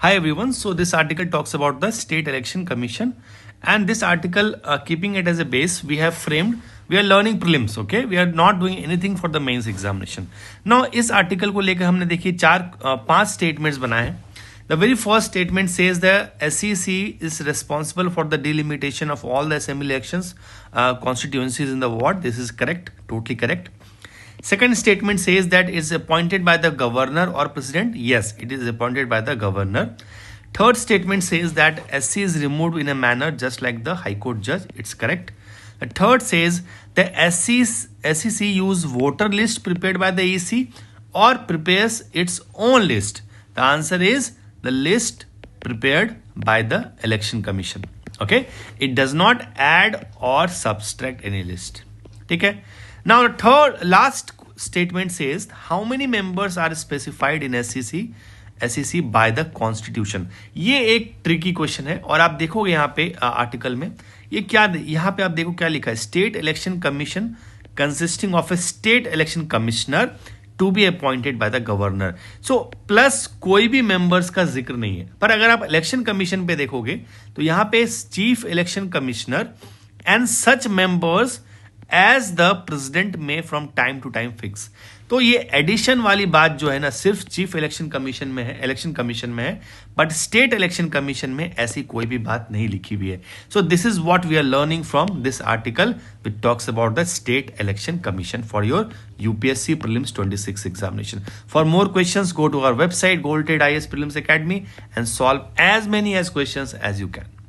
Hi everyone. So this article talks about the State Election Commission, and this article, keeping it as a base, we have framed. We are learning prelims, okay? We are not doing anything for the mains examination. Now इस article को लेकर हमने देखिए पांच statements बनाए हैं. The very first statement says the SEC is responsible for the delimitation of all the assembly elections constituencies in the ward. This is correct, totally correct. Second statement says that it's appointed by the governor or president. Yes, it is appointed by the governor. Third statement says that SC is removed in a manner just like the High Court judge. It's correct. The third says the SEC use voter list prepared by the EC or prepares its own list. The answer is the list prepared by the Election Commission. Okay, it does not add or subtract any list. Okay. Now the last statement says how many members are specified in SEC by the Constitution. ये एक tricky question है और आप देखोगे यहाँ पे article में ये क्या, यहाँ पे आप देखो क्या लिखा है, state election commission consisting of a state election commissioner to be appointed by the governor. So plus कोई भी मेंबर्स का जिक्र नहीं है. पर अगर आप इलेक्शन कमीशन पे देखोगे तो यहाँ पे chief election commissioner and such members as the president में from time to time fix. तो ये एडिशन वाली बात जो है ना सिर्फ चीफ इलेक्शन कमीशन में है, इलेक्शन कमीशन में है, बट स्टेट इलेक्शन कमीशन में ऐसी कोई भी बात नहीं लिखी हुई है. So this is what we are learning from this article which talks about the state election commission for your UPSC prelims 26 examination. For more questions go to our website Gold Trade IAS Prelims Academy and solve as many as questions as you can.